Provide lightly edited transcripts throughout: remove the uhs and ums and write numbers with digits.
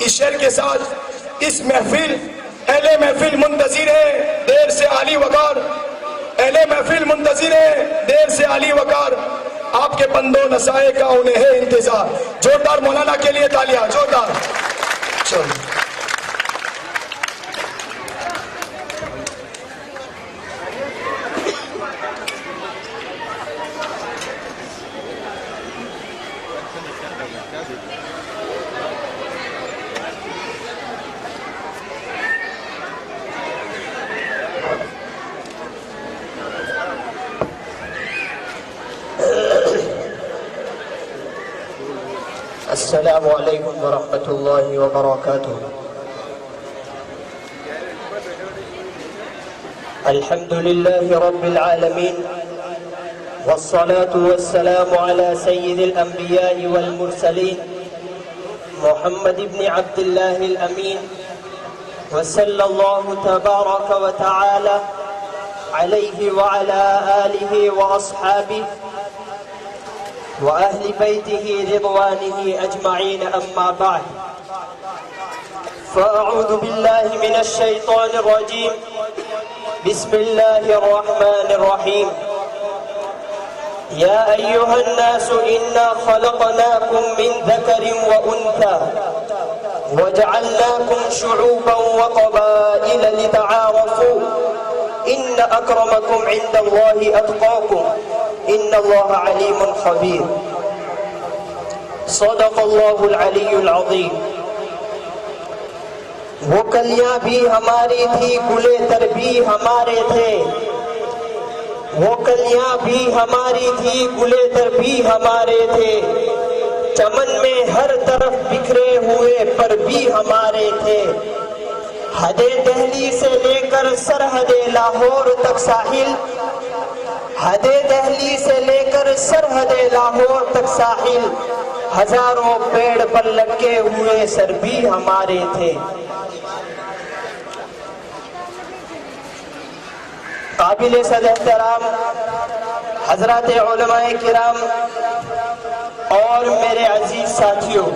اس شعر کے ساتھ اس محفل اہل محفل منتظر ہے دیر سے عالی وقار، اہل محفل منتظر ہے دیر سے عالی وقار، آپ کے بندوں نسائے کا انہیں ہے انتظار۔ زوردار مولانا کے لیے تالیاں، زوردار۔ السلام علیکم ورحمۃ اللہ وبرکاتہ۔ الحمد للہ رب العالمین والصلاة والسلام على سید الانبیاء والمرسلین محمد بن عبد اللہ الامین وصلی اللہ تبارک وتعالی علیہ وعلى آلہ واصحابہ وأهل بيته رضوانه أجمعين، أما بعد فأعوذ بالله من الشيطان الرجيم، بسم الله الرحمن الرحيم، يا أيها الناس إنا خلقناكم من ذكر وأنثى وجعلناكم شعوبا وقبائل لتعارفوا إن أكرمكم عند الله أتقاكم ان اللہ علیم خبیر۔ صدق اللہ العلی العظیم۔ وہ کلیاں بھی ہماری تھی، گلے تر بھی ہمارے تھے، وہ کلیاں بھی ہماری تھی، گلے تر بھی ہمارے تھے، چمن میں ہر طرف بکھرے ہوئے پر بھی ہمارے تھے، حد دہلی سے لے کر سرحد لاہور تک ساحل، حد دہلی سے لے کر سرحد لاہور تک ساحل، ہزاروں پیڑ پر لٹکے ہوئے سر بھی ہمارے تھے۔ قابل صد احترام حضرات علماء کرام اور میرے عزیز ساتھیوں،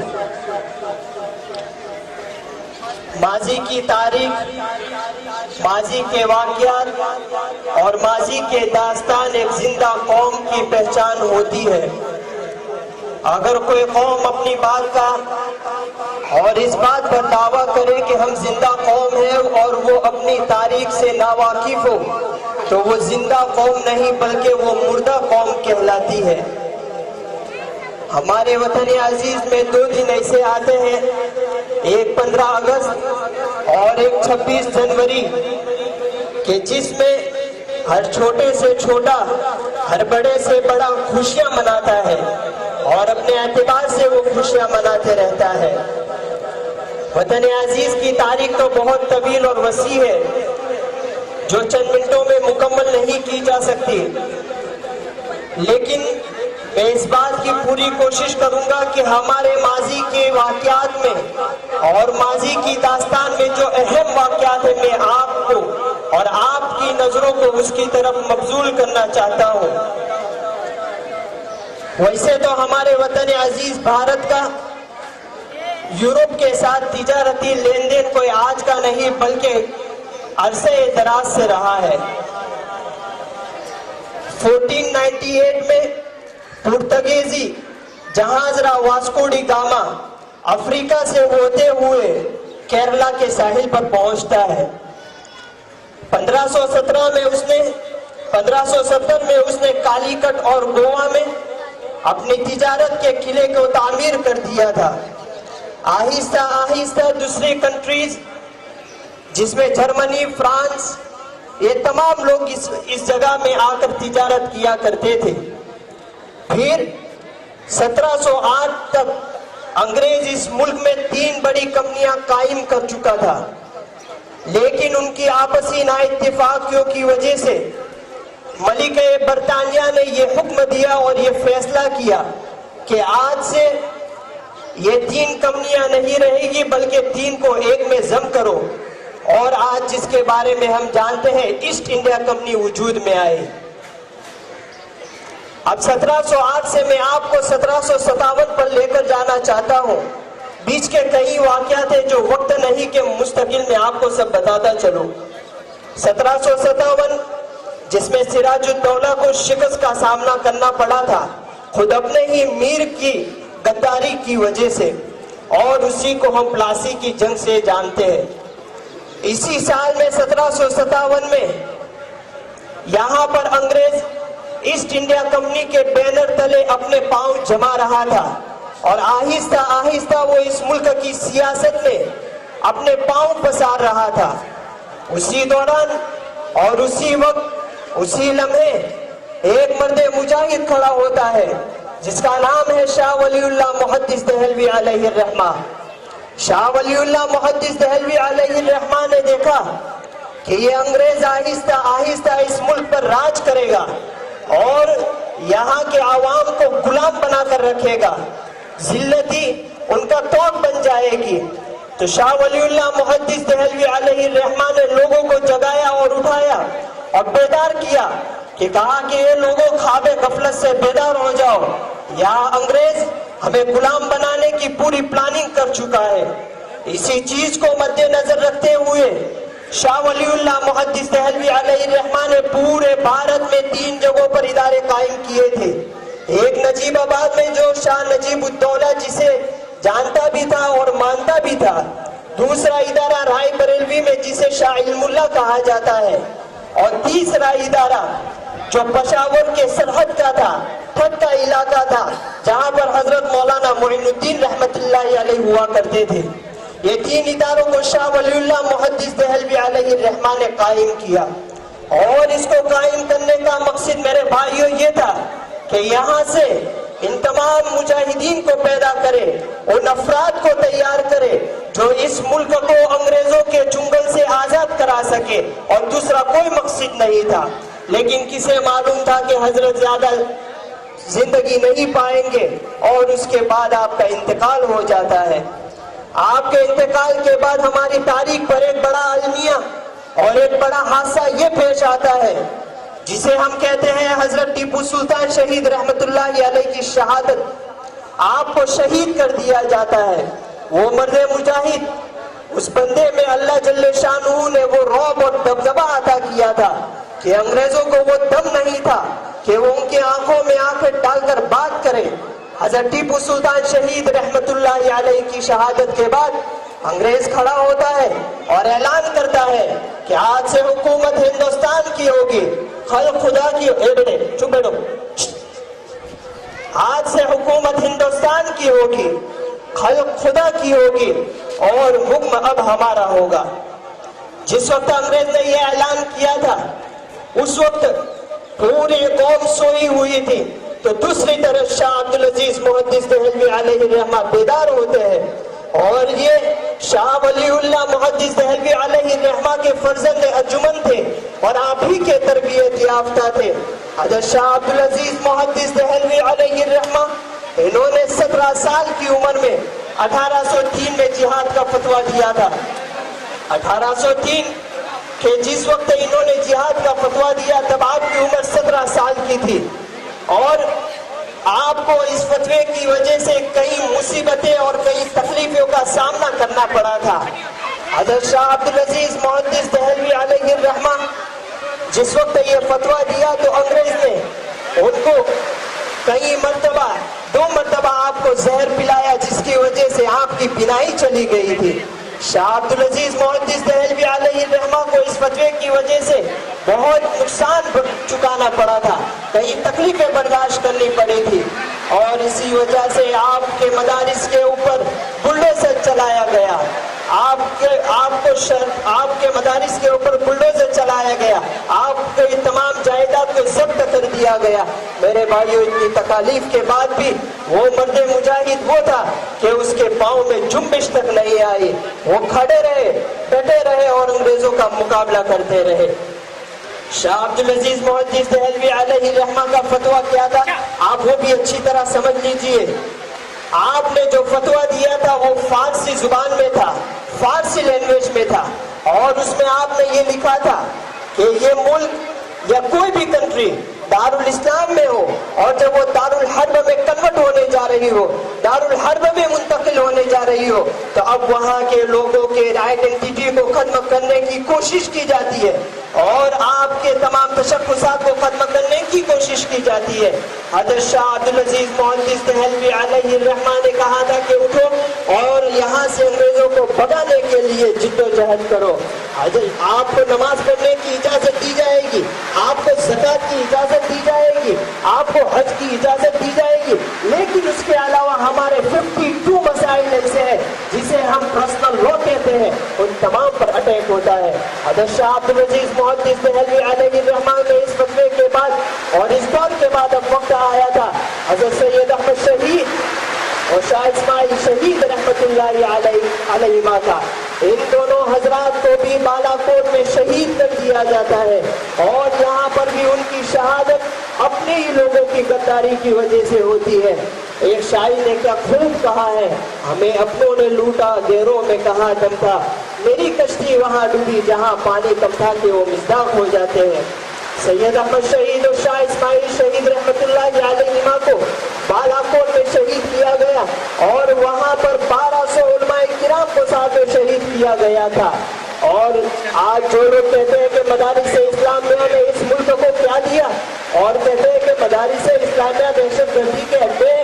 ماضی کی تاریخ، ماضی کے واقعات اور ماضی کے داستان ایک زندہ قوم کی پہچان ہوتی ہے۔ اگر کوئی قوم اپنی بات کا اور اس بات پر دعویٰ کرے کہ ہم زندہ قوم ہیں اور وہ اپنی تاریخ سے ناواقف ہو تو وہ زندہ قوم نہیں بلکہ وہ مردہ قوم کہلاتی ہے۔ ہمارے وطن عزیز میں دو دن ایسے آتے ہیں، ایک 15 اگست اور ایک 26 جنوری، کہ جس میں ہر چھوٹے سے چھوٹا، ہر بڑے سے بڑا خوشیاں مناتا ہے اور اپنے اعتبار سے وہ خوشیاں مناتے رہتا ہے۔ وطن عزیز کی تاریخ تو بہت طویل اور وسیع ہے جو چند منٹوں میں مکمل نہیں کی جا سکتی، لیکن میں اس بات کی پوری کوشش کروں گا کہ ہمارے ماضی کے واقعات میں اور ماضی کی داستان میں جو اہم واقعات ہیں میں آپ کو اور آپ کی نظروں کو اس کی طرف مبذول کرنا چاہتا ہوں۔ ویسے تو ہمارے وطن عزیز بھارت کا یورپ کے ساتھ تجارتی لین دین کوئی آج کا نہیں بلکہ عرصے دراز سے رہا ہے۔ 1498 میں پرتگیزی جہاز راہ واسکو ڈی گاما افریقہ سے ہوتے ہوئے کیرلا کے ساحل پر پہنچتا ہے۔ 1517 میں اس نے کالی کٹ اور گوا میں اپنی تجارت کے قلعے کو تعمیر کر دیا تھا۔ آہستہ آہستہ دوسری کنٹریز جس میں جرمنی، فرانس، یہ تمام لوگ اس جگہ میں آ کر تجارت کیا کرتے تھے۔ پھر 1708 تک انگریز اس ملک میں 3 بڑی کمپنیاں قائم کر چکا تھا، لیکن ان کی آپسی نا اتفاقیوں کی وجہ سے ملکہ برطانیہ نے یہ حکم دیا اور یہ فیصلہ کیا کہ آج سے یہ 3 کمپنیاں نہیں رہے گی بلکہ 3 کو ایک میں ضم کرو، اور آج جس کے بارے میں ہم جانتے ہیں ایسٹ انڈیا کمپنی وجود میں آئی۔ اب 1708 سے میں آپ کو 1757 پر لے کر جانا چاہتا ہوں۔ بیچ کے کئی واقعات ہیں सब बताता चलूं। 1757 जिसमें सिराज उद-दौला को शिकस्त का सामना करना पड़ा था, खुद अपने ही मीर की गद्दारी की वजह से, और उसी को हम प्लासी की जंग से जानते हैं। इसी साल में 1757 में यहाँ पर अंग्रेज ईस्ट इंडिया कंपनी के बैनर तले अपने पांव जमा रहा था और आहिस्ता आहिस्ता वो इस मुल्क की सियासत में अपने पांव पसार रहा था। उसी दौरान और उसी वक्त, उसी लम्हे एक मर्द मुजाहिद खड़ा होता है जिसका नाम है शाह वलीउल्लाह मुहद्दिस दहलवी अलैहि रहमा। शाह वलीउल्लाह मुहद्दिस दहलवी अलैहि रहमा ने देखा कि ये अंग्रेज आहिस्ता आहिस्ता इस मुल्क पर राज करेगा और यहाँ के आवाम को गुलाम बनाकर रखेगा, जिल्लती उनका तौक बन जाएगी। तो शाह वलीउल्लाह मुहद्दिस दहलवी अलैहि रहमा ने लोगों को जगाया और उठाया और बेदार किया कि कहा कि ये लोगों ख्वाबे गफलत से बेदार हो जाओ, यहाँ अंग्रेज हमें गुलाम बनाने की पूरी प्लानिंग कर चुका है। इसी चीज को मद्देनजर रखते हुए शाह वलीउल्लाह मुहद्दिस दहलवी अलैहि रहमा ने पूरे भारत में 3 जगहों पर इदारे कायम किए थे। एक नजीबाबाद में जो शाह नजीब उद-दौला जिसे जानता भी था और मानता भी था, दूसरा इदारा राय बरेलवी में जिसे शाह इल्मुल्लाह कहा जाता है, और तीसरा इदारा जो पेशावर के सरहद का था, ठट का इलाका था, जहां पर हजरत मौलाना मोइनुद्दीन रहमतुल्लाहि अलैहि हुआ करते थे। ये 3 इदारों को शाह वलीउल्लाह मुहद्दिस दहलवी अलैहि रहमा ने कायम किया और इसको कायम करने का मकसद मेरे भाइयों ये था कि यहाँ से इन तमाम मुजाहिदीन को पैदा करे, उन अफराद को तैयार करे जो इस मुल्क को अंग्रेजों के चुंगल से आजाद करा सके, और दूसरा कोई मकसद नहीं था। लेकिन किसे मालूम था कि हजरत ज्यादा जिंदगी नहीं पाएंगे और उसके बाद आपका इंतकाल हो जाता है। आपके इंतकाल के बाद हमारी तारीख पर एक बड़ा अलमिया और एक बड़ा हादसा ये पेश आता है जिसे हम कहते हैं हजरत टीपू सुल्तान शहीद रहमतुल्लाहि अलैहि की शहादत। आपको शहीद कर दिया जाता है। वो मर्द मुजाहिद, उस बंदे में अल्लाह जल्ले शानहू ने वो रौब और दबदबा अता किया था कि अंग्रेजों को वो दम नहीं था कि वो उनकी आंखों में आंखें डालकर बात करे। हजरत टीपू सुल्तान शहीद रहमतुल्लाहि अलैहि की शहादत के बाद अंग्रेज खड़ा होता है और ऐलान करता है कि आज से हुकूमत हिंदुस्तान की होगी, खल्क खुदा की। बेटे चुप बैठो। आज से हुकूमत हिंदुस्तान की होगी, खल्क खुदा की होगी और हुक्म अब हमारा होगा। जिस वक्त अंग्रेज ने यह ऐलान किया था उस वक्त पूरी कौम सोई हुई थी, तो दूसरी तरफ शाह अब्दुल अजीज मुहद्दिस दहलवी अलैहि रहमा बेदार होते हैं और ये शाह वलीउल्लाह मुहद्दिस दहलवी अलैहि रहमा के फर्जंद अंजुमन थे और आप ही के तरबियत याफ्ता थे। हजरत शाह अब्दुल अजीज मुहद्दिस दहलवी अलैहि रहमा, इन्होंने 17 साल की उम्र में 1803 में जिहाद का फतवा दिया था। 1803 के जिस वक्त इन्होंने जिहाद का फतवा दिया तब आपकी उम्र 17 साल की थी और आपको इस फतवे की वजह से कई मुसीबतें और कई तकलीफों का सामना करना पड़ा था। हजरत शाह अब्दुल अजीज मुहद्दिस दहलवी अलैहि रहमा जिस वक्त ये फतवा दिया तो अंग्रेज ने उनको कई मर्तबा 2 मर्तबा आपको जहर पिलाया जिसकी वजह से आपकी बिनाई चली गई थी। शाह अब्दुल अजीज मुहद्दिस दहलवी अलैहि रहमा को इस फतवे की वजह से बहुत नुकसान चुकाना पड़ा था, कई तकलीफें बर्दाश्त करनी पड़ी थी और इसी वजह से आपके मदारिस के ऊपर बुलडोजर चलाया गया, आपके मदारिस के ऊपर बुलडोजर चलाया गया, आपके तमाम जायदाद को जब्त कर दिया गया। मेरे भाइयों, इतनी तकालीफ के बाद भी वो मर्द मुजाहिद वो था कि उसके पाँव में जुम्बिश तक नहीं आई। वो खड़े रहे, डटे रहे और अंग्रेजों का मुकाबला करते रहे। शाह अब्दुल अजीज मुहद्दिस दहलवी अलैहि रहमा का फतवा क्या था, आप वो भी अच्छी तरह समझ लीजिए। आपने जो फतवा दिया था वो फारसी जुबान में था, फारसी लैंग्वेज में था और उसमें आपने ये लिखा था कि ये मुल्क या कोई भी कंट्री दारुल इस्लाम में हो, और जब वो दारुल हर्ब में कन्वर्ट होने जा रही हो, दारुल हर्ब में मुंतकिल होने जा रही हो, तो अब वहाँ के लोगों के आइडेंटिटी को खत्म करने की कोशिश की जाती है और आपके तमाम तशक्कुसात को खत्म करने की कोशिश की जाती है। हज़रत शाह अब्दुल अजीज मोहद्दिस देहलवी अलैहि रहमान ने कहा था कि उठो और यहाँ से अंग्रेजों को भगाने के लिए जिद्दोजहद करो। आपको नमाज पढ़ने की इजाजत दी जाएगी, आपको ज़कात की इजाजत दी जाएगी, आपको हज की इजाजत दी जाएगी, लेकिन उसके अलावा हमारे 52 मसाइल ऐसे हैं जिसे हम पर्सनल लॉ कहते हैं, उन तमाम पर अटैक होता है। हज़रत शाह अब्दुल अजीज मोहद्दिस देहलवी अलैहि रहमान ने इस फतवे के बाद और इस दौर के बाद अब वक्त आया था हज़रत सैयद अहमद शहीद और शाह इस्माइल शहीद रहमतुल्लाहि अलैहिमा का। इन दोनों हजरात को भी बालाकोट में शहीद कर दिया जाता है और यहाँ पर भी उनकी शहादत अपने ही लोगों की गद्दारी की वजह से होती है। एक शायर ने क्या खूब कहा है, हमें अपनों ने लूटा, गैरों में कहा दम था, मेरी कश्ती वहाँ डूबी जहाँ पानी कम था कि वो मिज़दाक हो जाते हैं। सैयद अहमद शहीद और शाह इस्माइल शहीद रहमतुल्लाहि अलैहिमा को बालाकोट में शहीद किया गया और वहाँ पर 1200 उलमाए किराम को साथ में शहीद किया गया था। और आज जो लोग कहते हैं कि मदारिस इस्लामिया ने इस मुल्क को क्या दिया और कहते हैं कि मदारिस इस्लामिया दहशतगर्दी के अड्डे,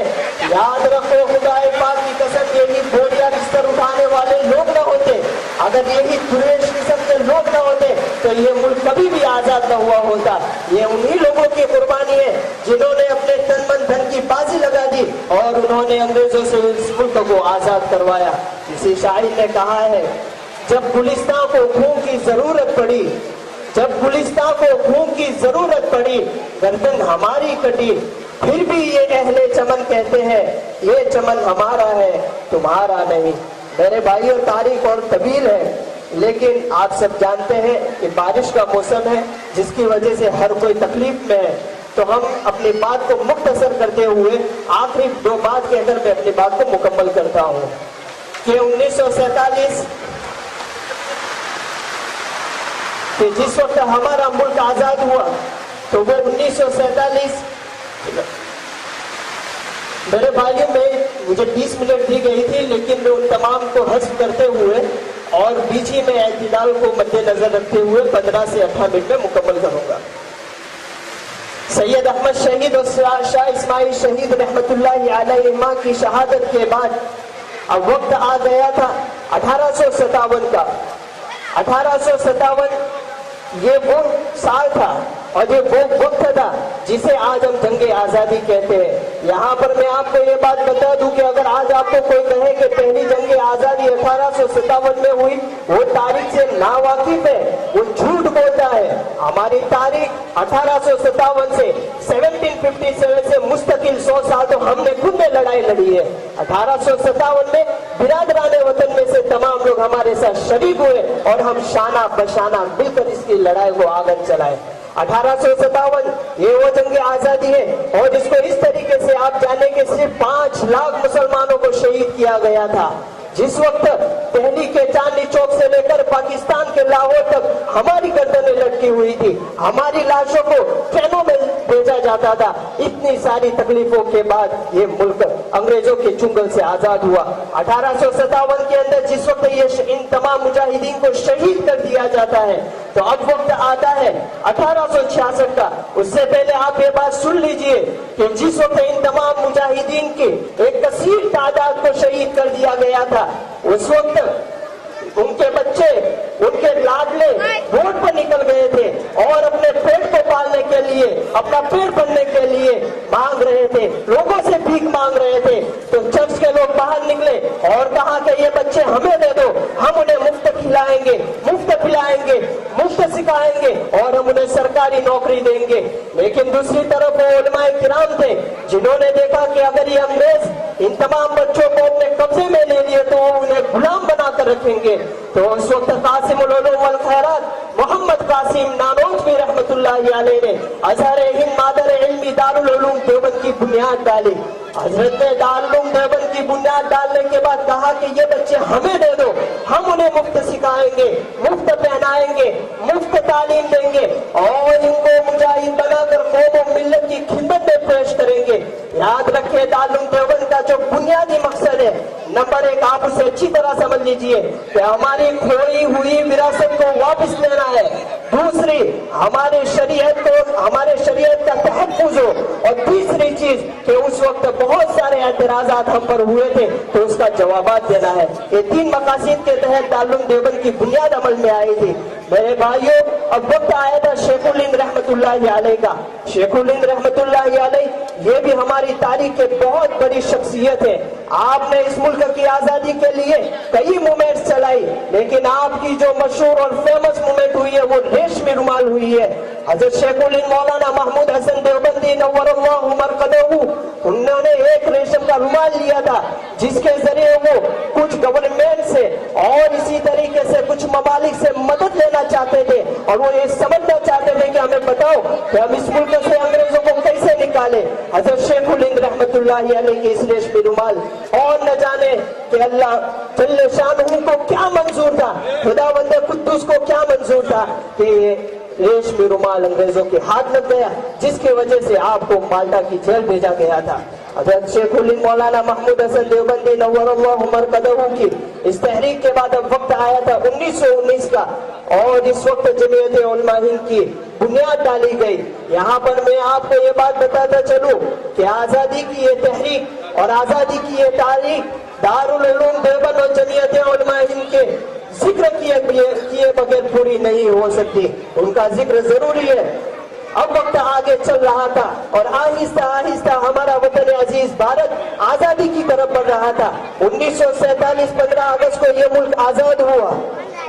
याद रखो खुदाए पाक की कसम, यही बोरिया बिस्तर उठाने वाले लोग न होते, अगर यही कुरैश किस्म के लोग न होते तो ये मुल्क कभी भी आजाद न हुआ होता। ये उन्हीं लोगों की कुर्बानी है जिन्होंने अपने तन मन धन की बाजी लगा दी और उन्होंने अंग्रेजों से इस मुल्क को आजाद करवाया। किसी शायर ने कहा है, जब गुलिस्तान को खून की जरूरत पड़ी, जब गुलिस्तान को खून की जरूरत पड़ी, गर्दन हमारी कटी, फिर भी ये अहले चमन कहते हैं ये चमन हमारा है तुम्हारा नहीं। मेरे भाइयों, तारीख और तवील है, लेकिन आप सब जानते हैं कि बारिश का मौसम है जिसकी वजह से हर कोई तकलीफ में है, तो हम अपनी बात को मुख्तसर करते हुए आखिरी 2 बात के अंदर मैं अपनी बात को मुकम्मल करता हूँ कि 1947 कि जिस वक्त हमारा मुल्क आजाद हुआ तो वो 1947 मेरे भाइयों में मुझे 20 मिनट दी गई थी, लेकिन मैं उन तमाम को हस्ब करते हुए और बीच ही में एतदाल को मद्देनजर रखते हुए 15 से 18 मिनट में मुकम्मल करूंगा। सैयद अहमद शहीद और शाह इस्माइल शहीद रहमतुल्लाहि अलैहिमा की शहादत के बाद अब वक्त आ गया था 1857 का। 1857 ये वो साल था और ये वो वक्त था जिसे आज हम जंगे आजादी कहते हैं। यहाँ पर मैं आपको ये बात बता दूं कि अगर आज आपको कोई कहे कि पहली जंगे आजादी 1857 में हुई, वो तारीख से नावाकिफ है, वो झूठ बोलता है। हमारी तारीख 1857 से 1757 से मुस्तकिल 100 साल तो हमने खुद में लड़ाई लड़ी है। 1857 में बिरादराने वतन में से तमाम लोग हमारे साथ शरीक हुए और हम शाना बशाना मिलकर इसकी लड़ाई को आगे चलाए। 1857 ये वो जंग आजादी है और इसको इस तरीके से आप जाने कि सिर्फ 5 लाख मुसलमानों को शहीद किया गया था। जिस वक्त दिल्ली के चांदनी चौक से लेकर पाकिस्तान के लाहौर तक हमारी गर्दनें लटकी हुई थी, हमारी लाशों को ट्रेनों में भेजा जाता था। इतनी सारी तकलीफों के बाद ये मुल्क अंग्रेजों के चुंगल से आजाद हुआ। 1857 के अंदर जिस वक्त ये इन तमाम मुजाहिदीन को शहीद कर दिया जाता है, तो अब वक्त आता है 1866 का। उससे पहले आप ये बात सुन लीजिए कि जिस वक्त इन तमाम मुजाहिदीन की एक कसीर तादाद को शहीद कर दिया गया था, उस वक्त उनके बच्चे, उनके लाडले रोड पर निकल गए थे और अपने पेट को पालने के लिए, अपना पेट भरने के लिए मांग रहे थे, लोगों से भीख मांग रहे थे। तो चर्च के लोग बाहर निकले और कहा कि ये बच्चे हमें दे दो, हम उन्हें मुफ्त खिलाएंगे, मुफ्त पिलाएंगे, मुफ्त सिखाएंगे और हम उन्हें सरकारी नौकरी देंगे। लेकिन दूसरी तरफ वो उलमाए किराम थे जिन्होंने देखा कि अगर ये अंग्रेज इन तमाम बच्चों को अपने कब्जे में ले लिए तो वो उन्हें गुलाम बनाकर रखेंगे। तो उस वक्त कासिमुल उलूम वल खैरात मोहम्मद कासिम नानोतवी रहमतुल्लाहि अलैह ने अज़हर हिंद मादर इल्मी दारुल उलूम देवबंद की बुनियाद डाली। हजरत ने दारुल उलूम देवबंद की बुनियाद डालने के बाद कहा कि ये बच्चे हमें दे दो, हम उन्हें मुफ्त सिखाएंगे, मुफ्त पहनाएंगे, मुफ्त तालीम देंगे और इनको मुजाहिद बनाकर कौमों याद रखिए दारुल देवबंद का जो बुनियादी मकसद है, नंबर 1 आप उसे अच्छी तरह समझ लीजिए कि हमारी खोई हुई विरासत को वापस लेना है। दूसरी, हमारे शरीयत का तहफ़्फ़ुज़ हो। और तीसरी चीज कि उस वक्त बहुत सारे एतराज़ात हम पर हुए थे तो उसका जवाबात देना है। ये 3 मकासद के तहत दारुल देवबंद की बुनियाद अमल में आई थी। मेरे भाइयों, अब वक्त आया था शेखुल हिंद रहमतुल्लाहि अलैह का। शेखुल हिंद रहमतुल्लाहि अलैह ये भी हमारी तारीख के बहुत बड़ी शख्सियत है। आपने इस मुल्क की आजादी के लिए कई मूवमेंट्स चलाई, लेकिन आपकी जो मशहूर और फेमस मूवमेंट हुई है वो रेशमी रुमाल हुई है। हजरत शेखुल हिंद मौलाना महमूद हसन देवबंदी नव्वरल्लाहु मरकदहू, उन्होंने एक रेशम का रुमाल लिया था जिसके जरिए वो कुछ गवर्नमेंट से और इसी तरीके से कुछ ममालिक से मदद लेना चाहते थे और वो ये समझना चाहते थे कि हमें बताओ कि हम इस मुल्क से अंग्रेजों को कैसे निकाले। हजरत शेखुल हिंद रहमतुल्लाहि अलैह के इस रेशमी रुमाल, और न जाने कि अल्लाह जल्ले शानहू को क्या मंजूर था, खुदावंद कुद्दूस को क्या मंजूर था कि रेशमी रुमाल अंग्रेजों के हाथ लग गया, जिसकी वजह से आपको माल्टा की जेल भेजा गया था। हज़रत शेखुल हिंद मौलाना महमूद हसन देवबंदी नव्वरल्लाहु मरकदहू की इस तहरीक के बाद अब वक्त आया था 1919 का, और इस वक्त जमीयत उलमा हिंद की बुनियाद डाली गई। यहाँ पर मैं आपको ये बात बताता चलूं कि आजादी की ये तहरीक और आजादी की ये तारीख दारुल उलूम देवबंद और जमीयत उलमा हिंद के जिक्र किए बगैर पूरी नहीं हो सकती, उनका जिक्र जरूरी है। अब वक्त आगे चल रहा था और आहिस्ता आहिस्ता हमारा वतन अजीज भारत आजादी की तरफ बढ़ रहा था। 1947 15 अगस्त को ये मुल्क आजाद हुआ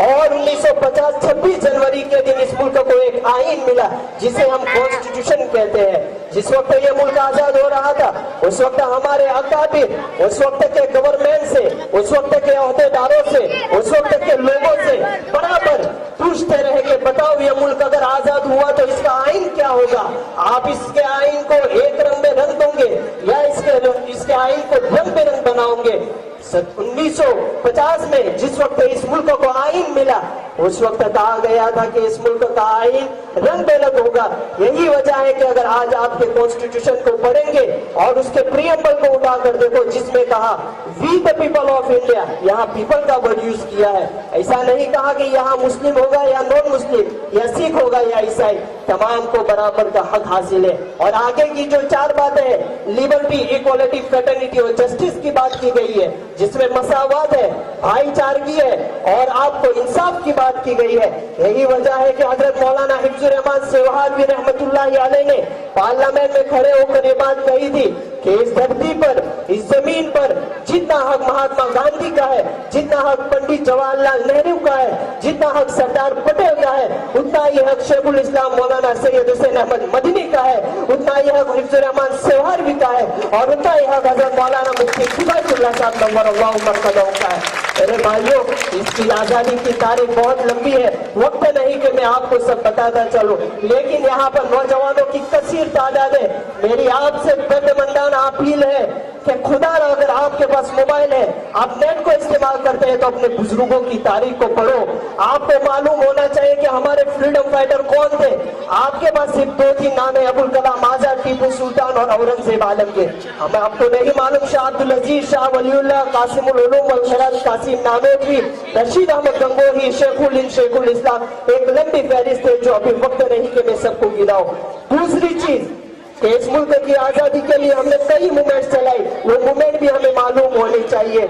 और 1950 26 जनवरी के दिन इस मुल्क को एक आईन मिला जिसे हम कॉन्स्टिट्यूशन कहते हैं। जिस वक्त ये मुल्क आजाद हो रहा था उस वक्त हमारे अकाबिर, उस वक्त के गवर्नमेंट से, उस वक्त के अहदेदारों से, उस वक्त के लोगों से बराबर पूछते रहे कि बताओ ये मुल्क अगर आजाद हुआ तो इसका आईन क्या होगा, आप इसके आईन को एक रंग में रंग दोगे या इसके आईन को रंग बेरंग बनाओगे। 1950 में जिस वक्त इस मुल्क को आईन मिला उस वक्त कहा गया था कि इस मुल्क का आईन रंग बेरंग होगा। यही वजह है कि अगर आज आपके कॉन्स्टिट्यूशन को पढ़ेंगे और उसके प्रीएम्बल को उठाकर देखो जिसमें कहा we the people of India, यहाँ पीपल का वर्ड यूज किया है। ऐसा नहीं कहा कि यहाँ मुस्लिम होगा या नॉन मुस्लिम या सिख होगा या ईसाई, तमाम को बराबर का हक हासिल है। और आगे की जो 4 बातें हैं, लिबर्टी, इक्वालिटी, फ्रेटर्निटी और जस्टिस की बात की गई है जिसमें मसावत है, भाईचारगी है और आपको इंसाफ की बात की गई है। यही वजह है कि हजरत मौलाना हिफ्जुर रहमान सेवाहावी रहमतुल्लाहि अलैह ने पार्लियामेंट में खड़े होकर ये बात कही थी कि इस धरती पर, इस जमीन पर जितना हक महात्मा गांधी का है, जितना हक पंडित जवाहरलाल नेहरू का है, जितना हक सरदार पटेल का है, उतना ही हक शेखुल इस्लाम मौलाना सैयद हुसैन अहमद मदनी का है, उतना ही हक हिफ्जुर रहमान सेवाहावी का है और उतना ही हक हजरत मौलाना मुफ्ती किफायतुल्लाह साहब नव्वरल्लाहु मरकदहू का है। मेरे भाइयों, इसकी आजादी की तारीख बहुत लंबी है, वक्त नहीं कि मैं आपको सब बताता चलूं, लेकिन यहाँ पर नौजवानों की कसीर तादाद है। मेरी आपसे दर्दमंदाना अपील है कि खुदा अगर आपके पास मोबाइल है, आप नेट को इस्तेमाल करते हैं तो अपने बुजुर्गों की तारीख को पढ़ो। आपको मालूम होना चाहिए कि हमारे फ्रीडम फाइटर कौन थे। आपके पास सिर्फ 2-3 नाम है, अबुल कलाम आजाद, टीपू सुल्तान और औरंगजेब आलमगीर। हमें आपको नहीं मालूम शाह अब्दुल अजीज, शाह वलीउल्लाह, कासिमुल उलूम वल खैरात, कासिम नानोतवी, रशीद अहमद गंगोही, शेखुल हिंद, शेखुल इस्लाम, एक लंबी फहरिस्त है जो अभी वक्त नहीं कि मैं सबको गिनाऊं। दूसरी चीज कि इस मुल्क की आजादी के लिए हमने कई मूवमेंट चलाई, वो मूवमेंट भी हमें मालूम होनी चाहिए।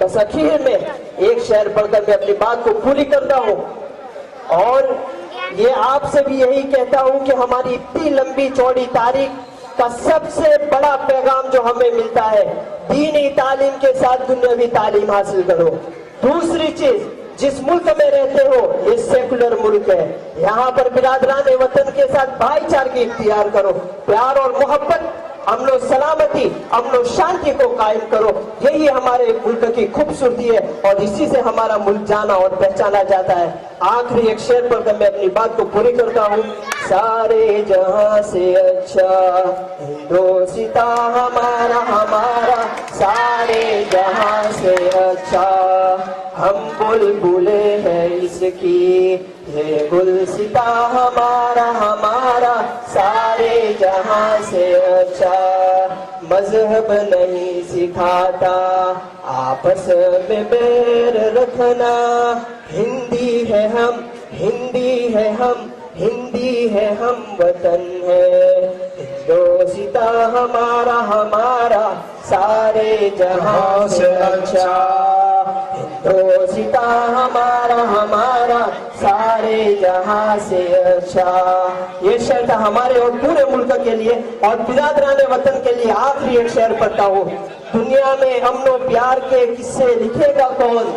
बस आखिर में एक शेर पढ़कर मैं अपनी बात को पूरी करता हूँ और ये आपसे भी यही कहता हूँ कि हमारी इतनी लंबी चौड़ी तारीख का सबसे बड़ा पैगाम जो हमें मिलता है, दीनी तालीम के साथ दुनियावी तालीम हासिल करो। दूसरी चीज, जिस मुल्क में रहते हो ये सेकुलर मुल्क है, यहाँ पर बिरादरान वतन के साथ भाईचारगी इख्तियार करो, प्यार और मोहब्बत, अमन और सलामती, अमन और शांति को कायम करो। यही हमारे मुल्क की खूबसूरती है और इसी से हमारा मुल्क जाना और पहचाना जाता है। आखिरी एक शेर पढ़कर मैं अपनी बात को पूरी करता हूँ। सारे जहां से अच्छा हिंदोसिता हमारा हमारा, सारे जहां से अच्छा हम बुलबुले हैं इसकी, ये गुलसिता हमारा हमारा, सारे जहां से अच्छा مذہب نہیں سکھاتا آپس میں بیر رکھنا. ہندی ہے ہم، ہندی ہے ہم، ہندی ہے ہم وطن ہے. ہندوستا ہمارا ہمارا سارے جہاں سے اچھا. ہندوستا ہمارا ہمارا سارے جہاں سے اچھا. یہ شعر تھا ہمارے اور پورے ملک کے لیے. اور برادران وطن کے لیے آخری ایک شعر پڑھتا ہوں. دنیا میں امن و پیار کے قصے لکھے گا کون؟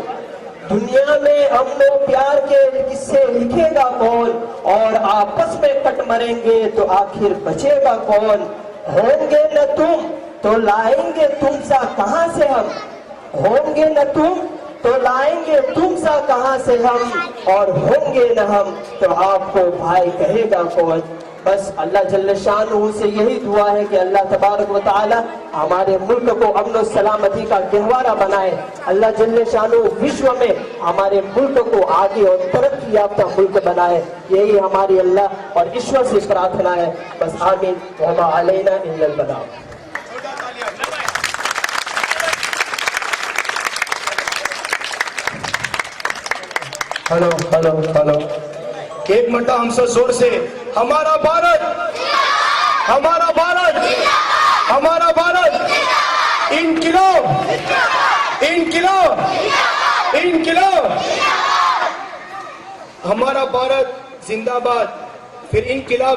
دنیا میں امن و پیار کے قصے لکھے گا کون؟ اور آپس میں کٹ مریں گے تو آخر بچے گا کون؟ ہوں گے نہ تم تو لائیں گے تم سا کہاں سے ہم. ہوں گے نہ تم تو لائیں گے تم سا کہاں سے ہم. اور ہوں گے نہ ہم تو آپ کو بھائی کہے گا کون. بس اللہ جل شانہ سے یہی دعا ہے کہ اللہ تبارک و تعالی ہمارے ملک کو امن و سلامتی کا گہوارہ بنائے. اللہ جل شانہ وشو میں ہمارے ملک کو آگے اور ترقی یافتہ ملک بنائے. یہی ہماری اللہ اور ایشور سے پرارتھنا ہے. بس آمین. وما علینا الا البلاغ. ہلو ہلو ہلو ایک مرتبہ ہم سب زور سے ہمارا بھارت، ہمارا بھارت، ہمارا بھارت انقلاب، انقلاب، انقلاب. ہمارا بھارت زندہ باد. پھر انقلاب.